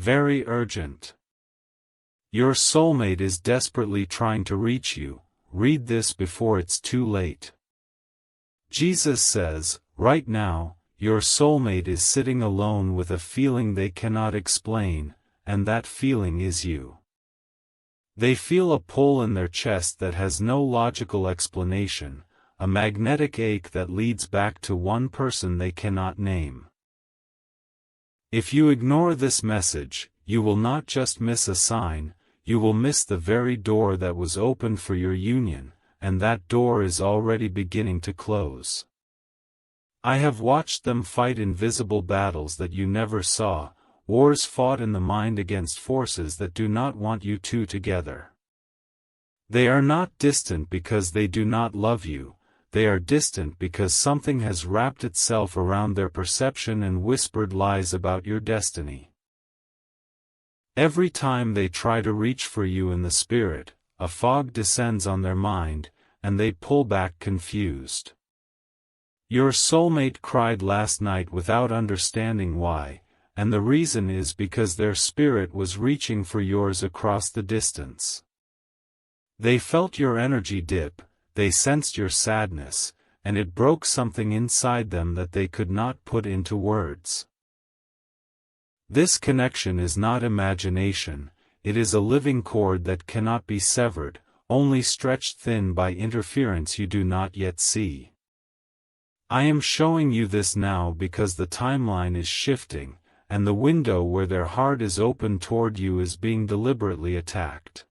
very urgent. Your soulmate is desperately trying to reach you. Read this before it's too late. Jesus says, right now, your soulmate is sitting alone with a feeling they cannot explain, and that feeling is you. They feel a pull in their chest that has no logical explanation, a magnetic ache that leads back to one person they cannot name. If you ignore this message, you will not just miss a sign, you will miss the very door that was opened for your union, and that door is already beginning to close. I have watched them fight invisible battles that you never saw, wars fought in the mind against forces that do not want you two together. They are not distant because they do not love you, they are distant because something has wrapped itself around their perception and whispered lies about your destiny. Every time they try to reach for you in the spirit, a fog descends on their mind, and they pull back confused. Your soulmate cried last night without understanding why, and the reason is because their spirit was reaching for yours across the distance. They felt your energy dip, they sensed your sadness, and it broke something inside them that they could not put into words. This connection is not imagination, it is a living cord that cannot be severed, only stretched thin by interference you do not yet see. I am showing you this now because the timeline is shifting, and the window where their heart is open toward you is being deliberately attacked.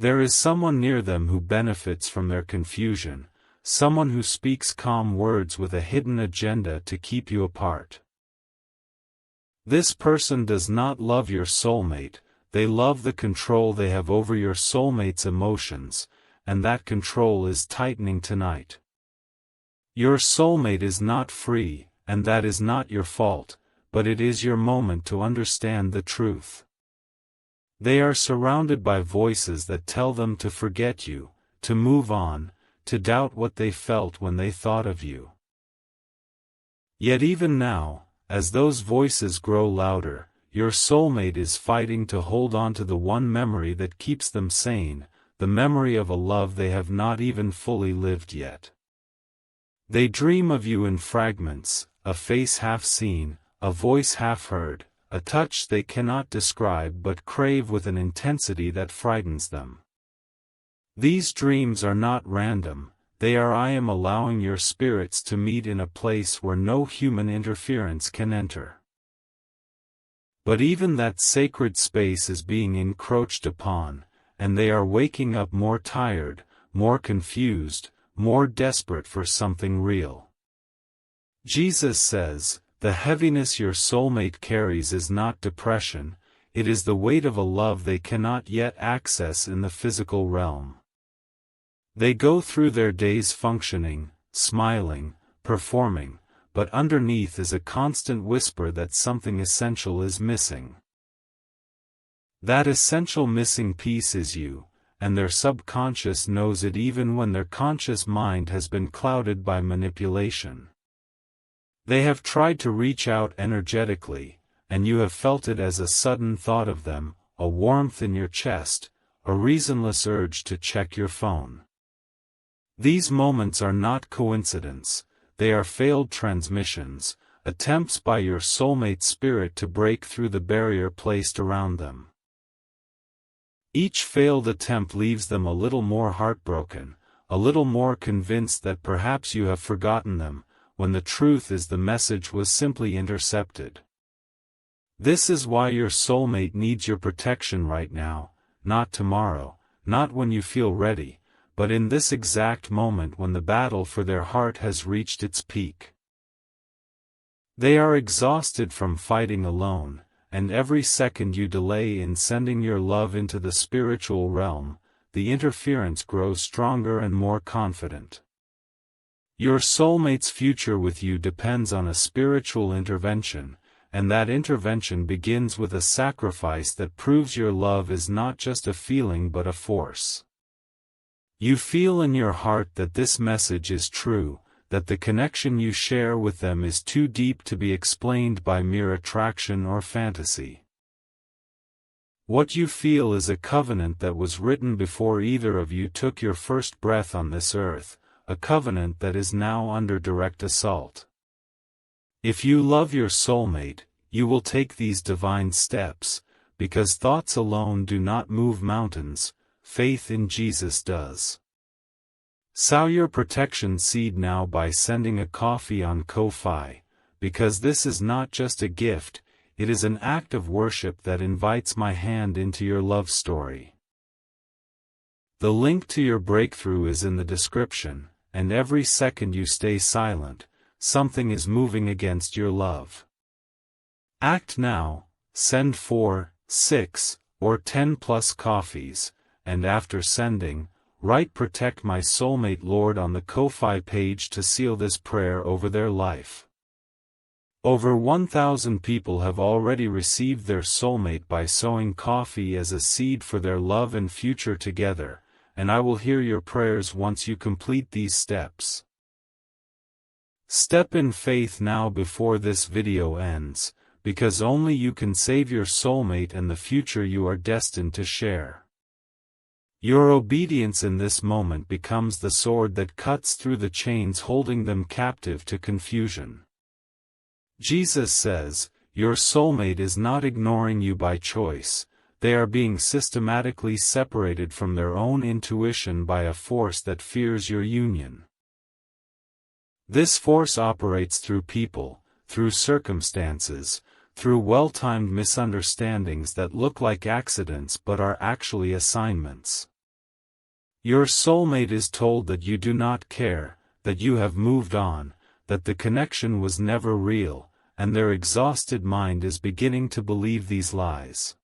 There is someone near them who benefits from their confusion, someone who speaks calm words with a hidden agenda to keep you apart. This person does not love your soulmate, they love the control they have over your soulmate's emotions, and that control is tightening tonight. Your soulmate is not free, and that is not your fault, but it is your moment to understand the truth. They are surrounded by voices that tell them to forget you, to move on, to doubt what they felt when they thought of you. Yet even now, as those voices grow louder, your soulmate is fighting to hold on to the one memory that keeps them sane, the memory of a love they have not even fully lived yet. They dream of you in fragments, a face half seen, a voice half heard, a touch they cannot describe but crave with an intensity that frightens them. These dreams are not random, they are I am allowing your spirits to meet in a place where no human interference can enter. But even that sacred space is being encroached upon, and they are waking up more tired, more confused, more desperate for something real. Jesus says, the heaviness your soulmate carries is not depression, it is the weight of a love they cannot yet access in the physical realm. They go through their days functioning, smiling, performing, but underneath is a constant whisper that something essential is missing. That essential missing piece is you, and their subconscious knows it even when their conscious mind has been clouded by manipulation. They have tried to reach out energetically, and you have felt it as a sudden thought of them, a warmth in your chest, a reasonless urge to check your phone. These moments are not coincidence, they are failed transmissions, attempts by your soulmate spirit to break through the barrier placed around them. Each failed attempt leaves them a little more heartbroken, a little more convinced that perhaps you have forgotten them, when the truth is the message was simply intercepted. This is why your soulmate needs your protection right now, not tomorrow, not when you feel ready, but in this exact moment when the battle for their heart has reached its peak. They are exhausted from fighting alone, and every second you delay in sending your love into the spiritual realm, the interference grows stronger and more confident. Your soulmate's future with you depends on a spiritual intervention, and that intervention begins with a sacrifice that proves your love is not just a feeling but a force. You feel in your heart that this message is true, that the connection you share with them is too deep to be explained by mere attraction or fantasy. What you feel is a covenant that was written before either of you took your first breath on this earth, a covenant that is now under direct assault. If you love your soulmate, you will take these divine steps, because thoughts alone do not move mountains, faith in Jesus does. Sow your protection seed now by sending a coffee on Ko-Fi, because this is not just a gift, it is an act of worship that invites my hand into your love story. The link to your breakthrough is in the description, and every second you stay silent, something is moving against your love. Act now, send 4, 6, or 10 plus coffees, and after sending, write "Protect my soulmate Lord" on the Ko-Fi page to seal this prayer over their life. Over 1,000 people have already received their soulmate by sowing coffee as a seed for their love and future together, and I will hear your prayers once you complete these steps. Step in faith now before this video ends, because only you can save your soulmate and the future you are destined to share. Your obedience in this moment becomes the sword that cuts through the chains holding them captive to confusion. Jesus says, your soulmate is not ignoring you by choice, they are being systematically separated from their own intuition by a force that fears your union. This force operates through people, through circumstances, through well-timed misunderstandings that look like accidents but are actually assignments. Your soulmate is told that you do not care, that you have moved on, that the connection was never real, and their exhausted mind is beginning to believe these lies.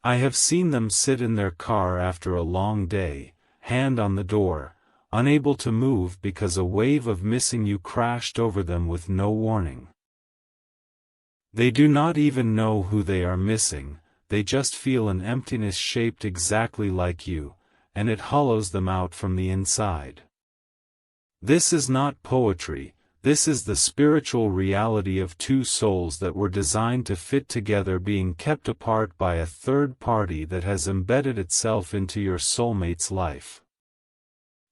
I have seen them sit in their car after a long day, hand on the door, unable to move because a wave of missing you crashed over them with no warning. They do not even know who they are missing, they just feel an emptiness shaped exactly like you, and it hollows them out from the inside. This is not poetry. This is the spiritual reality of two souls that were designed to fit together being kept apart by a third party that has embedded itself into your soulmate's life.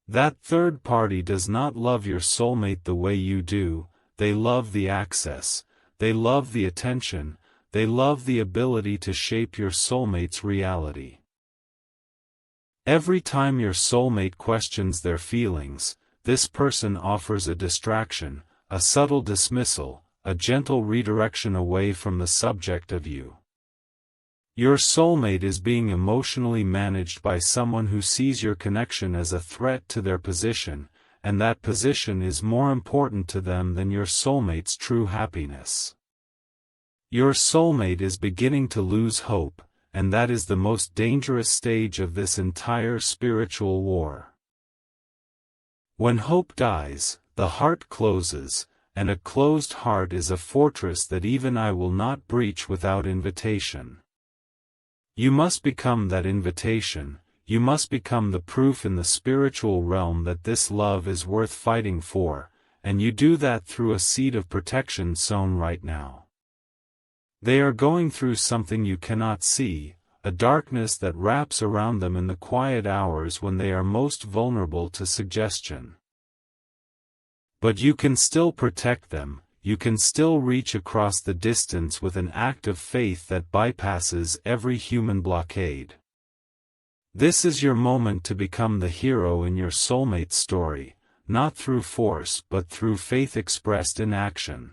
That third party does not love your soulmate the way you do, they love the access, they love the attention, they love the ability to shape your soulmate's reality. Every time your soulmate questions their feelings, this person offers a distraction, a subtle dismissal, a gentle redirection away from the subject of you. Your soulmate is being emotionally managed by someone who sees your connection as a threat to their position, and that position is more important to them than your soulmate's true happiness. Your soulmate is beginning to lose hope, and that is the most dangerous stage of this entire spiritual war. When hope dies, the heart closes, and a closed heart is a fortress that even I will not breach without invitation. You must become that invitation, you must become the proof in the spiritual realm that this love is worth fighting for, and you do that through a seed of protection sown right now. They are going through something you cannot see, a darkness that wraps around them in the quiet hours when they are most vulnerable to suggestion. But you can still protect them, you can still reach across the distance with an act of faith that bypasses every human blockade. This is your moment to become the hero in your soulmate's story, not through force but through faith expressed in action.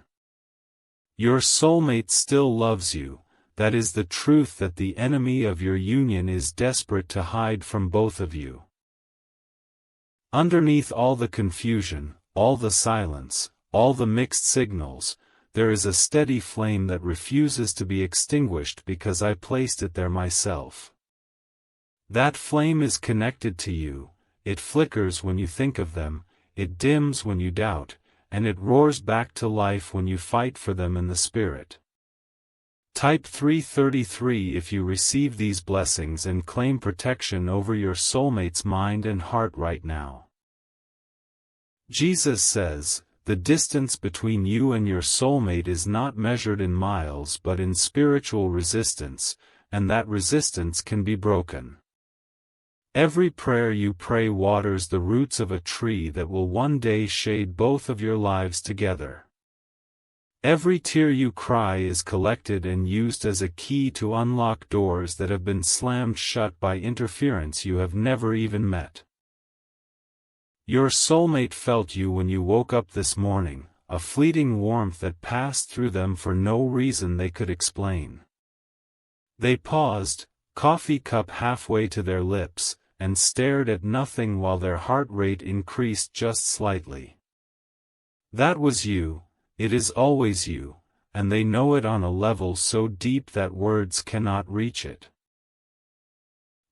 Your soulmate still loves you. That is the truth that the enemy of your union is desperate to hide from both of you. Underneath all the confusion, all the silence, all the mixed signals, there is a steady flame that refuses to be extinguished because I placed it there myself. That flame is connected to you, it flickers when you think of them, it dims when you doubt, and it roars back to life when you fight for them in the spirit. Type 333 if you receive these blessings and claim protection over your soulmate's mind and heart right now. Jesus says, the distance between you and your soulmate is not measured in miles but in spiritual resistance, and that resistance can be broken. Every prayer you pray waters the roots of a tree that will one day shade both of your lives together. Every tear you cry is collected and used as a key to unlock doors that have been slammed shut by interference you have never even met. Your soulmate felt you when you woke up this morning, a fleeting warmth that passed through them for no reason they could explain. They paused, coffee cup halfway to their lips, and stared at nothing while their heart rate increased just slightly. That was you, it is always you, and they know it on a level so deep that words cannot reach it.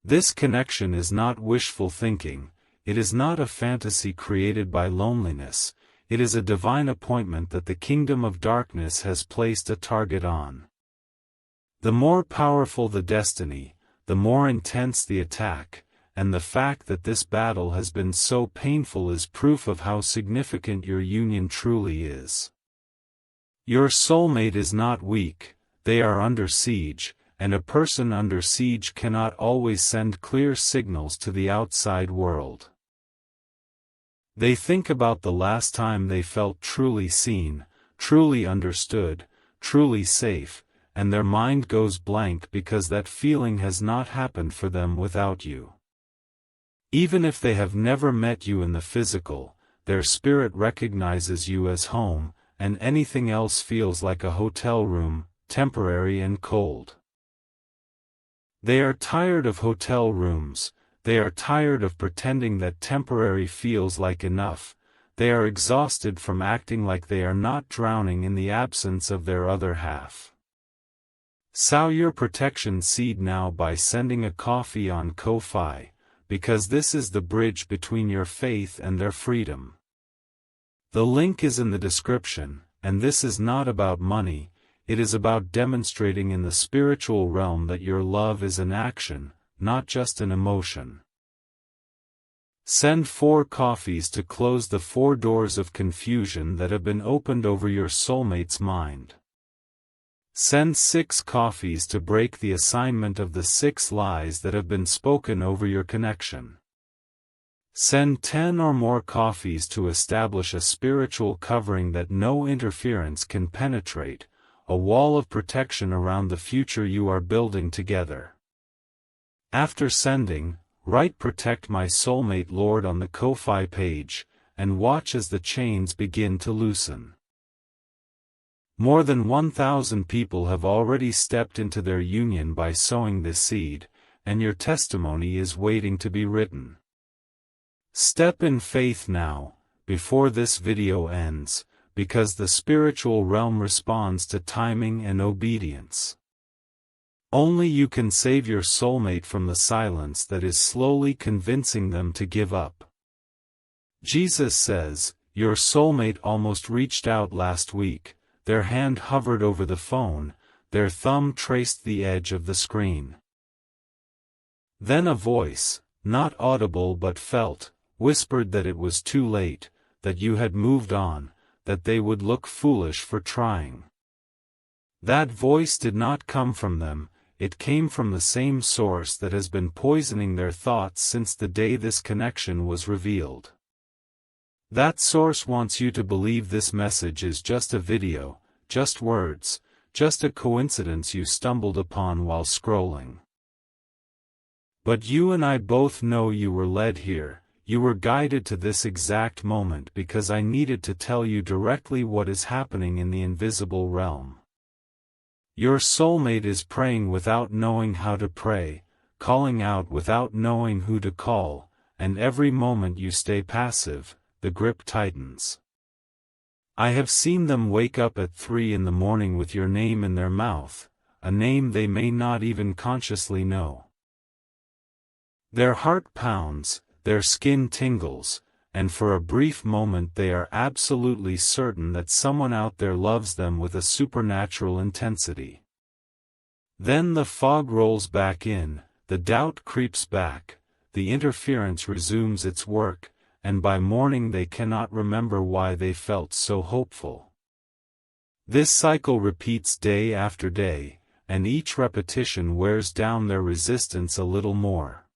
This connection is not wishful thinking, it is not a fantasy created by loneliness, it is a divine appointment that the kingdom of darkness has placed a target on. The more powerful the destiny, the more intense the attack, and the fact that this battle has been so painful is proof of how significant your union truly is. Your soulmate is not weak, they are under siege, and a person under siege cannot always send clear signals to the outside world. They think about the last time they felt truly seen, truly understood, truly safe, and their mind goes blank because that feeling has not happened for them without you. Even if they have never met you in the physical, their spirit recognizes you as home, and anything else feels like a hotel room, temporary and cold. They are tired of hotel rooms, they are tired of pretending that temporary feels like enough, they are exhausted from acting like they are not drowning in the absence of their other half. Sow your protection seed now by sending a coffee on Ko-Fi, because this is the bridge between your faith and their freedom. The link is in the description, and this is not about money, it is about demonstrating in the spiritual realm that your love is an action, not just an emotion. Send 4 coffees to close the 4 doors of confusion that have been opened over your soulmate's mind. Send 6 coffees to break the assignment of the 6 lies that have been spoken over your connection. Send 10 or more coffees to establish a spiritual covering that no interference can penetrate, a wall of protection around the future you are building together. After sending, write "Protect my soulmate Lord" on the Ko-Fi page, and watch as the chains begin to loosen. More than 1,000 people have already stepped into their union by sowing this seed, and your testimony is waiting to be written. Step in faith now, before this video ends, because the spiritual realm responds to timing and obedience. Only you can save your soulmate from the silence that is slowly convincing them to give up. Jesus says, "Your soulmate almost reached out last week. Their hand hovered over the phone, their thumb traced the edge of the screen. Then a voice, not audible but felt, whispered that it was too late, that you had moved on, that they would look foolish for trying." That voice did not come from them, it came from the same source that has been poisoning their thoughts since the day this connection was revealed. That source wants you to believe this message is just a video, just words, just a coincidence you stumbled upon while scrolling. But you and I both know you were led here, you were guided to this exact moment because I needed to tell you directly what is happening in the invisible realm. Your soulmate is praying without knowing how to pray, calling out without knowing who to call, and every moment you stay passive, the grip tightens. I have seen them wake up at 3 in the morning with your name in their mouth, a name they may not even consciously know. Their heart pounds, their skin tingles, and for a brief moment they are absolutely certain that someone out there loves them with a supernatural intensity. Then the fog rolls back in, the doubt creeps back, the interference resumes its work, and by morning they cannot remember why they felt so hopeful. This cycle repeats day after day, and each repetition wears down their resistance a little more.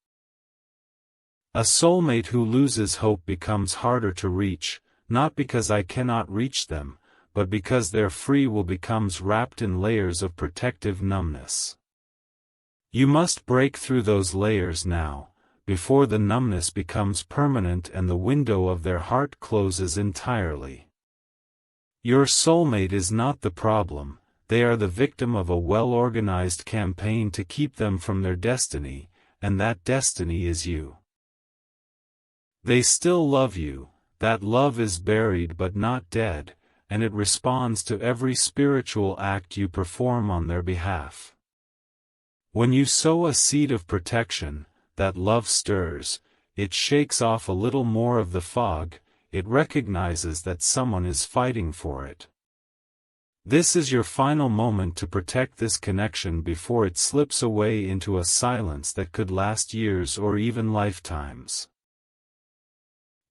A soulmate who loses hope becomes harder to reach, not because I cannot reach them, but because their free will becomes wrapped in layers of protective numbness. You must break through those layers now, before the numbness becomes permanent and the window of their heart closes entirely. Your soulmate is not the problem, they are the victim of a well-organized campaign to keep them from their destiny, and that destiny is you. They still love you, that love is buried but not dead, and it responds to every spiritual act you perform on their behalf. When you sow a seed of protection, that love stirs, it shakes off a little more of the fog, it recognizes that someone is fighting for it. This is your final moment to protect this connection before it slips away into a silence that could last years or even lifetimes.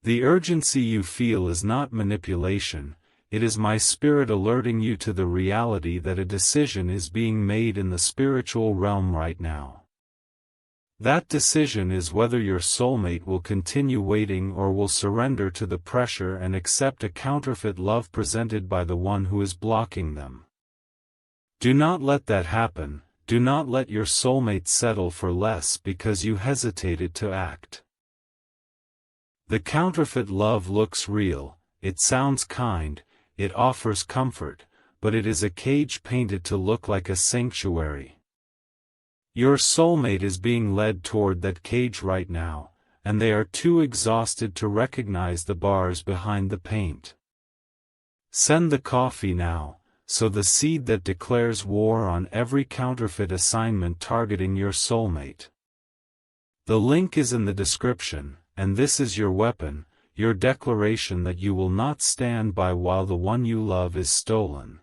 The urgency you feel is not manipulation, it is my spirit alerting you to the reality that a decision is being made in the spiritual realm right now. That decision is whether your soulmate will continue waiting or will surrender to the pressure and accept a counterfeit love presented by the one who is blocking them. Do not let that happen, do not let your soulmate settle for less because you hesitated to act. The counterfeit love looks real, it sounds kind, it offers comfort, but it is a cage painted to look like a sanctuary. Your soulmate is being led toward that cage right now, and they are too exhausted to recognize the bars behind the paint. Send the coffee now, sow the seed that declares war on every counterfeit assignment targeting your soulmate. The link is in the description, and this is your weapon, your declaration that you will not stand by while the one you love is stolen.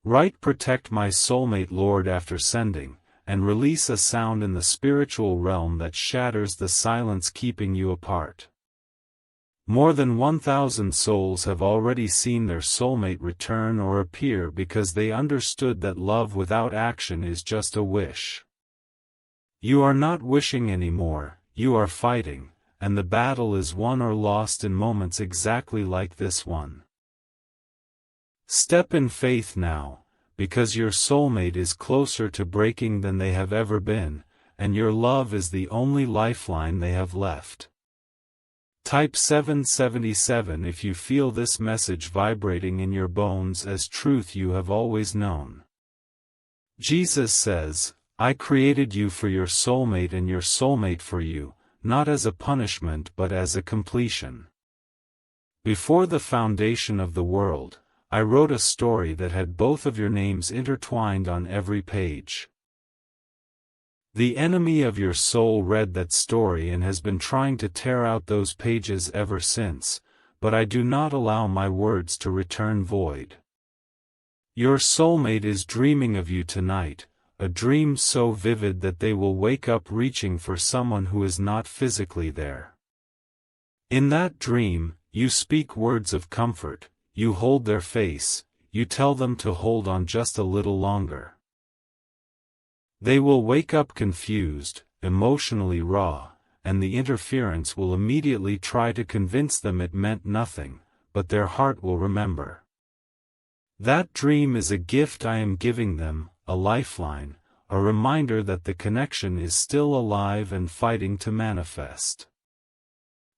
Write "Protect my soulmate, Lord" after sending, and release a sound in the spiritual realm that shatters the silence keeping you apart. More than 1,000 souls have already seen their soulmate return or appear because they understood that love without action is just a wish. You are not wishing anymore, you are fighting, and the battle is won or lost in moments exactly like this one. Step in faith now, because your soulmate is closer to breaking than they have ever been, and your love is the only lifeline they have left. Type 777 if you feel this message vibrating in your bones as truth you have always known. Jesus says, "I created you for your soulmate and your soulmate for you, not as a punishment but as a completion. Before the foundation of the world, I wrote a story that had both of your names intertwined on every page." The enemy of your soul read that story and has been trying to tear out those pages ever since, but I do not allow my words to return void. Your soulmate is dreaming of you tonight, a dream so vivid that they will wake up reaching for someone who is not physically there. In that dream, you speak words of comfort, you hold their face, you tell them to hold on just a little longer. They will wake up confused, emotionally raw, and the interference will immediately try to convince them it meant nothing, but their heart will remember. That dream is a gift I am giving them, a lifeline, a reminder that the connection is still alive and fighting to manifest.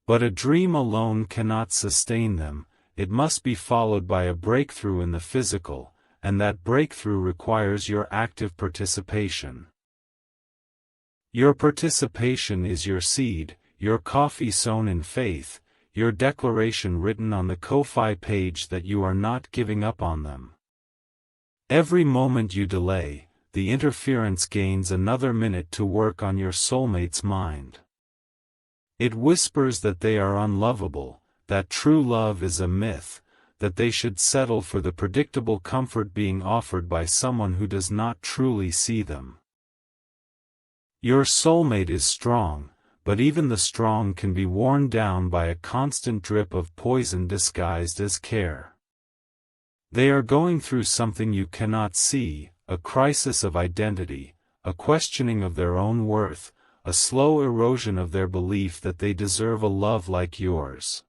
But a dream alone cannot sustain them, it must be followed by a breakthrough in the physical, and that breakthrough requires your active participation. Your participation is your seed, your coffee sown in faith, your declaration written on the Ko-Fi page that you are not giving up on them. Every moment you delay, the interference gains another minute to work on your soulmate's mind. It whispers that they are unlovable, that true love is a myth, that they should settle for the predictable comfort being offered by someone who does not truly see them. Your soulmate is strong, but even the strong can be worn down by a constant drip of poison disguised as care. They are going through something you cannot see, a crisis of identity, a questioning of their own worth, a slow erosion of their belief that they deserve a love like yours.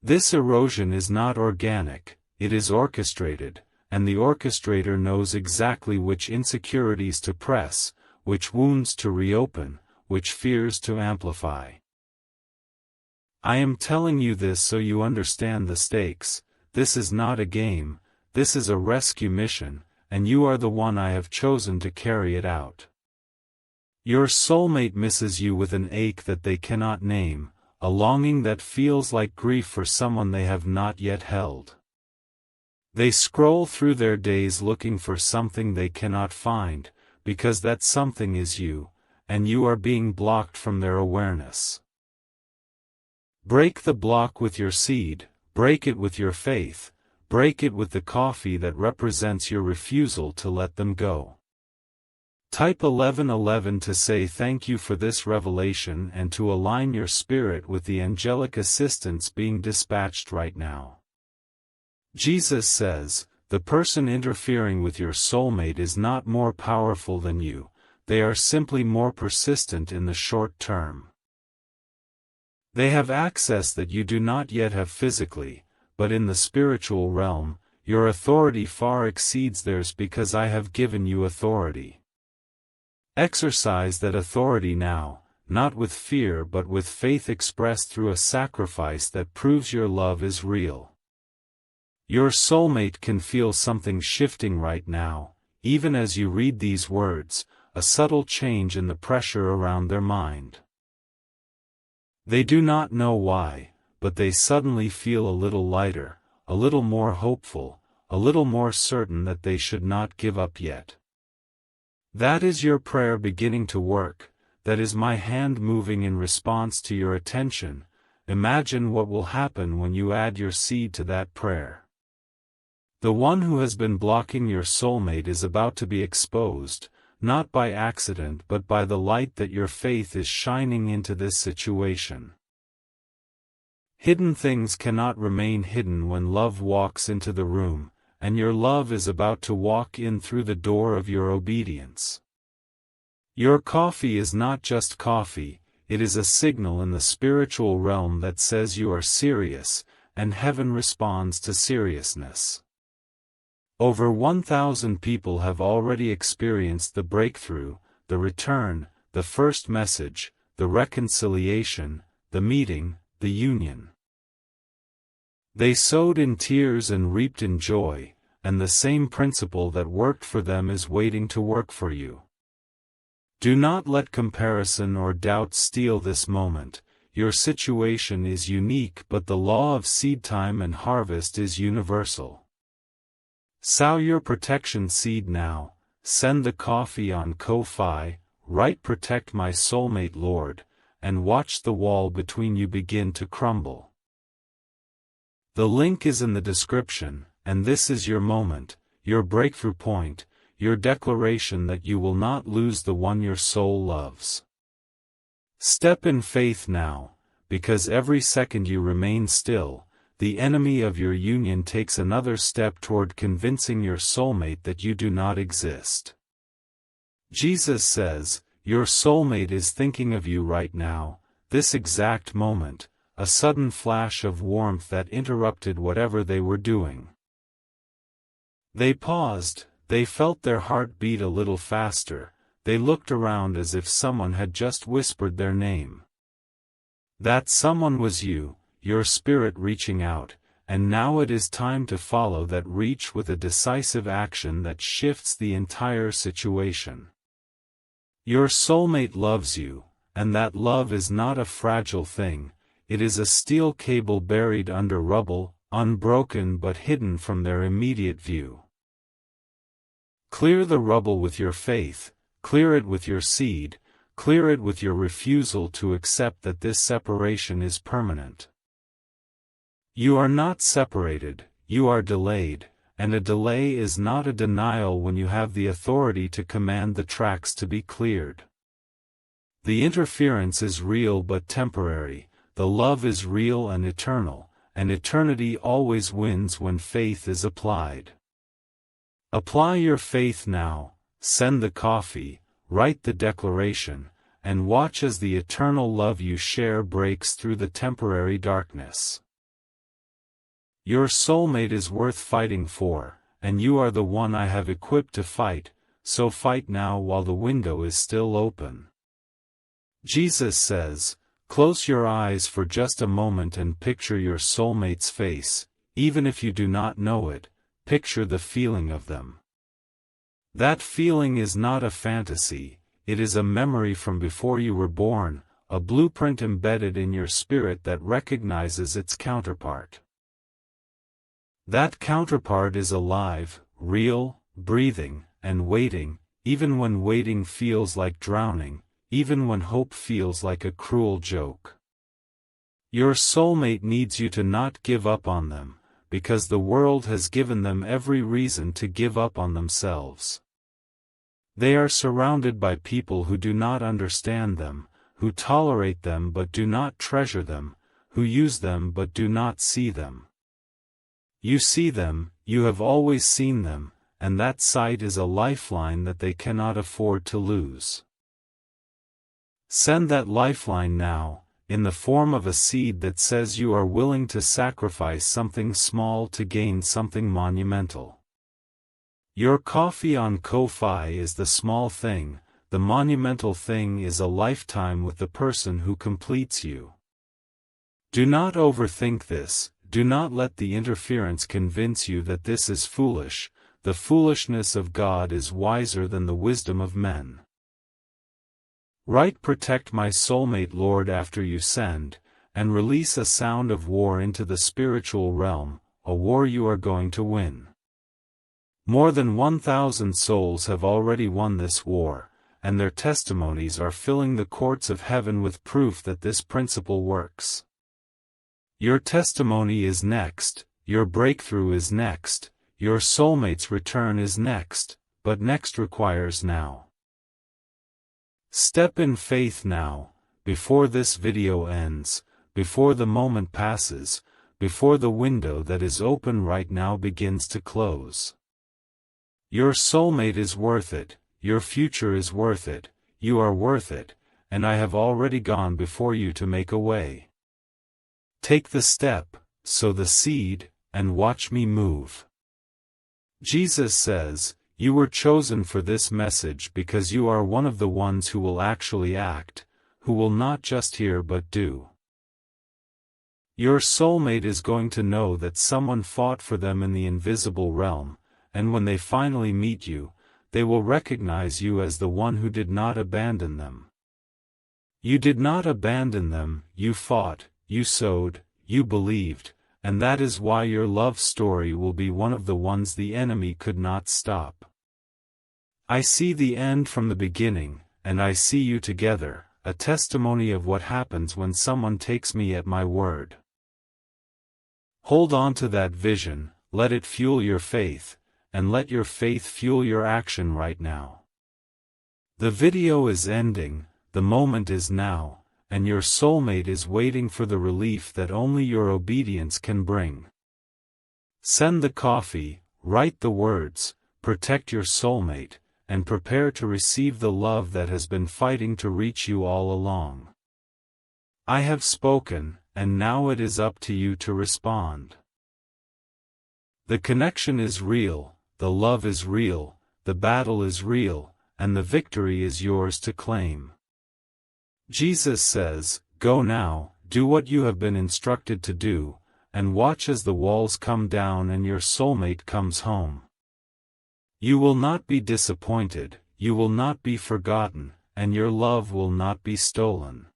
This erosion is not organic, it is orchestrated, and the orchestrator knows exactly which insecurities to press, which wounds to reopen, which fears to amplify. I am telling you this so you understand the stakes. This is not a game, this is a rescue mission, and you are the one I have chosen to carry it out. Your soulmate misses you with an ache that they cannot name, a longing that feels like grief for someone they have not yet held. They scroll through their days looking for something they cannot find, because that something is you, and you are being blocked from their awareness. Break the block with your seed, break it with your faith, break it with the coffee that represents your refusal to let them go. Type 1111 to say thank you for this revelation and to align your spirit with the angelic assistance being dispatched right now. Jesus says, the person interfering with your soulmate is not more powerful than you, they are simply more persistent in the short term. They have access that you do not yet have physically, but in the spiritual realm, your authority far exceeds theirs because I have given you authority. Exercise that authority now, not with fear but with faith expressed through a sacrifice that proves your love is real. Your soulmate can feel something shifting right now, even as you read these words, a subtle change in the pressure around their mind. They do not know why, but they suddenly feel a little lighter, a little more hopeful, a little more certain that they should not give up yet. That is your prayer beginning to work, that is my hand moving in response to your attention. Imagine what will happen when you add your seed to that prayer. The one who has been blocking your soulmate is about to be exposed, not by accident but by the light that your faith is shining into this situation. Hidden things cannot remain hidden when love walks into the room, and your love is about to walk in through the door of your obedience. Your coffee is not just coffee, it is a signal in the spiritual realm that says you are serious, and heaven responds to seriousness. Over 1,000 people have already experienced the breakthrough, the return, the first message, the reconciliation, the meeting, the union. They sowed in tears and reaped in joy, and the same principle that worked for them is waiting to work for you. Do not let comparison or doubt steal this moment. Your situation is unique but the law of seed time and harvest is universal. Sow your protection seed now, send the coffee on Ko-Fi, write "Protect my soulmate Lord," and watch the wall between you begin to crumble. The link is in the description, and this is your moment, your breakthrough point, your declaration that you will not lose the one your soul loves. Step in faith now, because every second you remain still, the enemy of your union takes another step toward convincing your soulmate that you do not exist. Jesus says, your soulmate is thinking of you right now, this exact moment, a sudden flash of warmth that interrupted whatever they were doing. They paused, they felt their heart beat a little faster, they looked around as if someone had just whispered their name. That someone was you, your spirit reaching out, and now it is time to follow that reach with a decisive action that shifts the entire situation. Your soulmate loves you, and that love is not a fragile thing, it is a steel cable buried under rubble, unbroken but hidden from their immediate view. Clear the rubble with your faith, clear it with your seed, clear it with your refusal to accept that this separation is permanent. You are not separated, you are delayed, and a delay is not a denial when you have the authority to command the tracks to be cleared. The interference is real but temporary, the love is real and eternal, and eternity always wins when faith is applied. Apply your faith now, send the coffee, write the declaration, and watch as the eternal love you share breaks through the temporary darkness. Your soulmate is worth fighting for, and you are the one I have equipped to fight, so fight now while the window is still open. Jesus says, close your eyes for just a moment and picture your soulmate's face, even if you do not know it, picture the feeling of them. That feeling is not a fantasy, it is a memory from before you were born, a blueprint embedded in your spirit that recognizes its counterpart. That counterpart is alive, real, breathing, and waiting, even when waiting feels like drowning, even when hope feels like a cruel joke. Your soulmate needs you to not give up on them, because the world has given them every reason to give up on themselves. They are surrounded by people who do not understand them, who tolerate them but do not treasure them, who use them but do not see them. You see them, you have always seen them, and that sight is a lifeline that they cannot afford to lose. Send that lifeline now, in the form of a seed that says you are willing to sacrifice something small to gain something monumental. Your coffee on Ko-Fi is the small thing, the monumental thing is a lifetime with the person who completes you. Do not overthink this, do not let the interference convince you that this is foolish, the foolishness of God is wiser than the wisdom of men. Write protect my soulmate Lord after you send, and release a sound of war into the spiritual realm, a war you are going to win. More than 1,000 souls have already won this war, and their testimonies are filling the courts of heaven with proof that this principle works. Your testimony is next, your breakthrough is next, your soulmate's return is next, but next requires now. Step in faith now, before this video ends, before the moment passes, before the window that is open right now begins to close. Your soulmate is worth it, your future is worth it, you are worth it, and I have already gone before you to make a way. Take the step, sow the seed, and watch me move. Jesus says, you were chosen for this message because you are one of the ones who will actually act, who will not just hear but do. Your soulmate is going to know that someone fought for them in the invisible realm, and when they finally meet you, they will recognize you as the one who did not abandon them. You did not abandon them, you fought, you sowed, you believed, and that is why your love story will be one of the ones the enemy could not stop. I see the end from the beginning, and I see you together, a testimony of what happens when someone takes me at my word. Hold on to that vision, let it fuel your faith, and let your faith fuel your action right now. The video is ending, the moment is now, and your soulmate is waiting for the relief that only your obedience can bring. Send the coffee, write the words, protect your soulmate, and prepare to receive the love that has been fighting to reach you all along. I have spoken, and now it is up to you to respond. The connection is real, the love is real, the battle is real, and the victory is yours to claim. Jesus says, go now, do what you have been instructed to do, and watch as the walls come down and your soulmate comes home. You will not be disappointed, you will not be forgotten, and your love will not be stolen.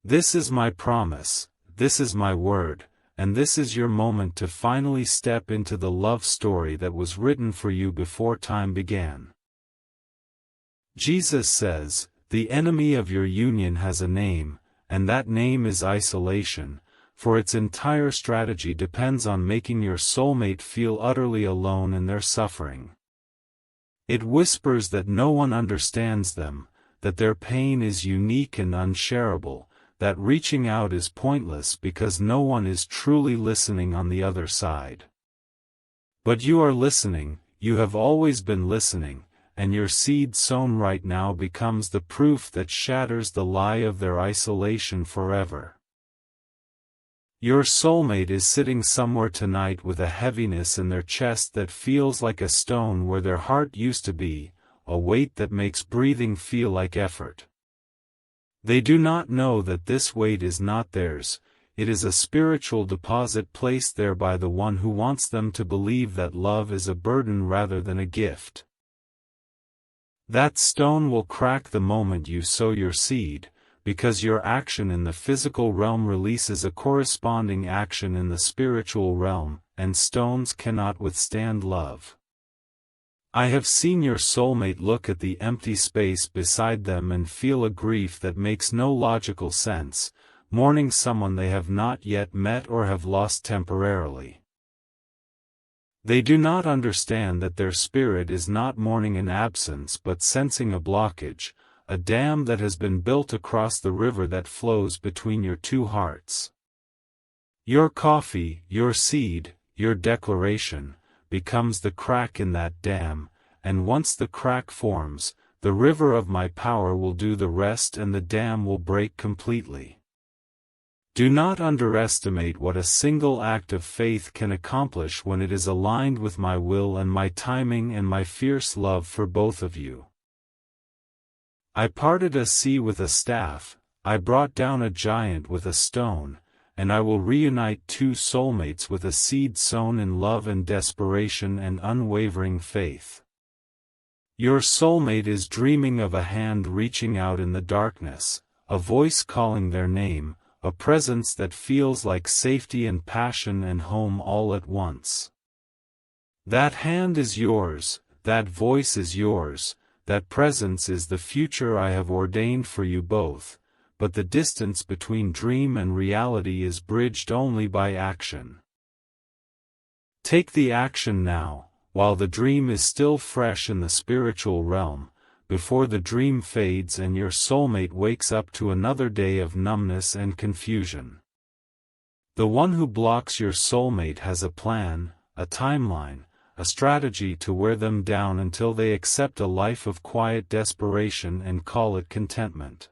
This is my promise, this is my word, and this is your moment to finally step into the love story that was written for you before time began. Jesus says, the enemy of your union has a name, and that name is isolation, for its entire strategy depends on making your soulmate feel utterly alone in their suffering. It whispers that no one understands them, that their pain is unique and unshareable, that reaching out is pointless because no one is truly listening on the other side. But you are listening, you have always been listening, and your seed sown right now becomes the proof that shatters the lie of their isolation forever. Your soulmate is sitting somewhere tonight with a heaviness in their chest that feels like a stone where their heart used to be, a weight that makes breathing feel like effort. They do not know that this weight is not theirs, it is a spiritual deposit placed there by the one who wants them to believe that love is a burden rather than a gift. That stone will crack the moment you sow your seed, because your action in the physical realm releases a corresponding action in the spiritual realm, and stones cannot withstand love. I have seen your soulmate look at the empty space beside them and feel a grief that makes no logical sense, mourning someone they have not yet met or have lost temporarily. They do not understand that their spirit is not mourning an absence but sensing a blockage, a dam that has been built across the river that flows between your two hearts. Your coffee, your seed, your declaration, becomes the crack in that dam, and once the crack forms, the river of my power will do the rest and the dam will break completely. Do not underestimate what a single act of faith can accomplish when it is aligned with my will and my timing and my fierce love for both of you. I parted a sea with a staff, I brought down a giant with a stone, and I will reunite two soulmates with a seed sown in love and desperation and unwavering faith. Your soulmate is dreaming of a hand reaching out in the darkness, a voice calling their name, a presence that feels like safety and passion and home all at once. That hand is yours, that voice is yours, that presence is the future I have ordained for you both, but the distance between dream and reality is bridged only by action. Take the action now, while the dream is still fresh in the spiritual realm, before the dream fades and your soulmate wakes up to another day of numbness and confusion. The one who blocks your soulmate has a plan, a timeline, a strategy to wear them down until they accept a life of quiet desperation and call it contentment.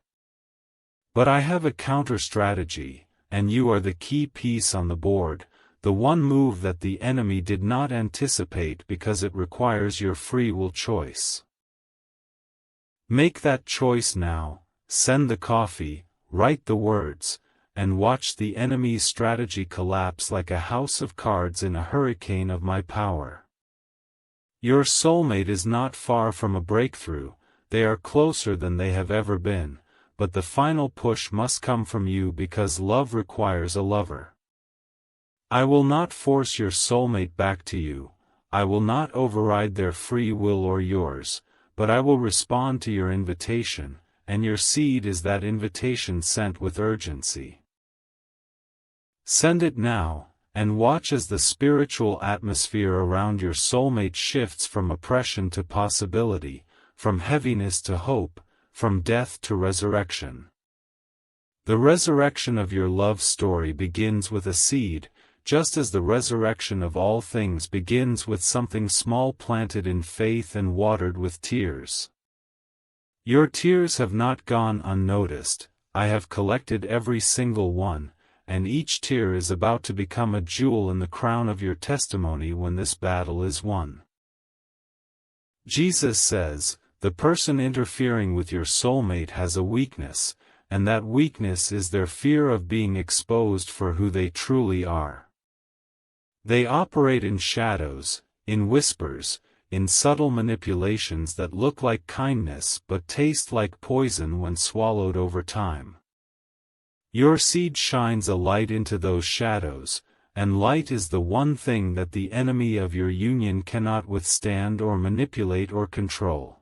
But I have a counter-strategy, and you are the key piece on the board, the one move that the enemy did not anticipate because it requires your free will choice. Make that choice now, send the coffee, write the words, and watch the enemy's strategy collapse like a house of cards in a hurricane of my power. Your soulmate is not far from a breakthrough, they are closer than they have ever been, but the final push must come from you because love requires a lover. I will not force your soulmate back to you, I will not override their free will or yours, but I will respond to your invitation, and your seed is that invitation sent with urgency. Send it now, and watch as the spiritual atmosphere around your soulmate shifts from oppression to possibility, from heaviness to hope, from death to resurrection. The resurrection of your love story begins with a seed, just as the resurrection of all things begins with something small planted in faith and watered with tears. Your tears have not gone unnoticed, I have collected every single one, and each tear is about to become a jewel in the crown of your testimony when this battle is won. Jesus says, the person interfering with your soulmate has a weakness, and that weakness is their fear of being exposed for who they truly are. They operate in shadows, in whispers, in subtle manipulations that look like kindness but taste like poison when swallowed over time. Your seed shines a light into those shadows, and light is the one thing that the enemy of your union cannot withstand or manipulate or control.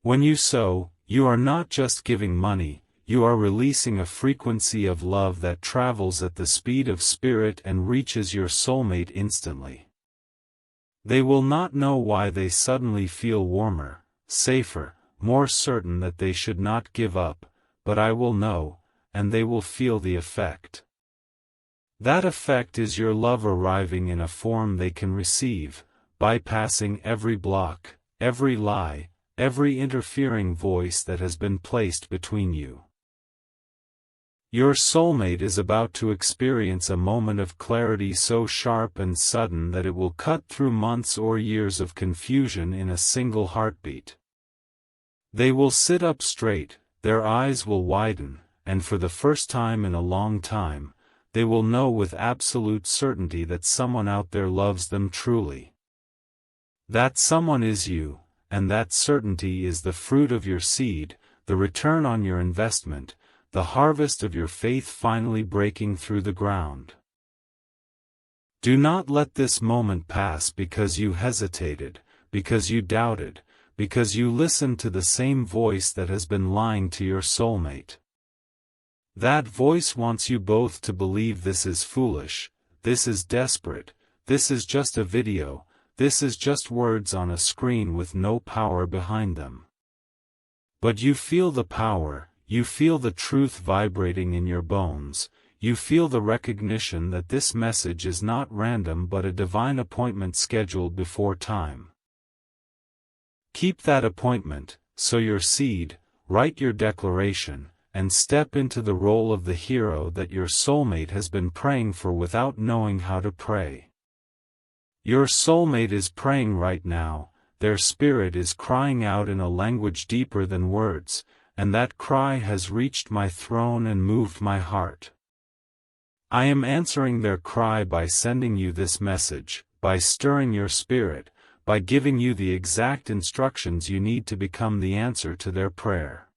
When you sow, you are not just giving money, you are releasing a frequency of love that travels at the speed of spirit and reaches your soulmate instantly. They will not know why they suddenly feel warmer, safer, more certain that they should not give up, but I will know, and they will feel the effect. That effect is your love arriving in a form they can receive, bypassing every block, every lie, every interfering voice that has been placed between you. Your soulmate is about to experience a moment of clarity so sharp and sudden that it will cut through months or years of confusion in a single heartbeat. They will sit up straight, their eyes will widen, and for the first time in a long time, they will know with absolute certainty that someone out there loves them truly. That someone is you, and that certainty is the fruit of your seed, the return on your investment, the harvest of your faith finally breaking through the ground. Do not let this moment pass because you hesitated, because you doubted, because you listened to the same voice that has been lying to your soulmate. That voice wants you both to believe this is foolish, this is desperate, this is just a video, this is just words on a screen with no power behind them. But you feel the power, you feel the truth vibrating in your bones, you feel the recognition that this message is not random but a divine appointment scheduled before time. Keep that appointment, sow your seed, write your declaration, and step into the role of the hero that your soulmate has been praying for without knowing how to pray. Your soulmate is praying right now, their spirit is crying out in a language deeper than words, and that cry has reached my throne and moved my heart. I am answering their cry by sending you this message, by stirring your spirit, by giving you the exact instructions you need to become the answer to their prayer.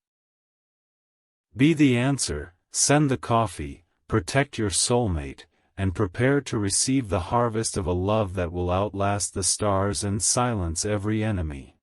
Be the answer, send the coffee, protect your soulmate, and prepare to receive the harvest of a love that will outlast the stars and silence every enemy.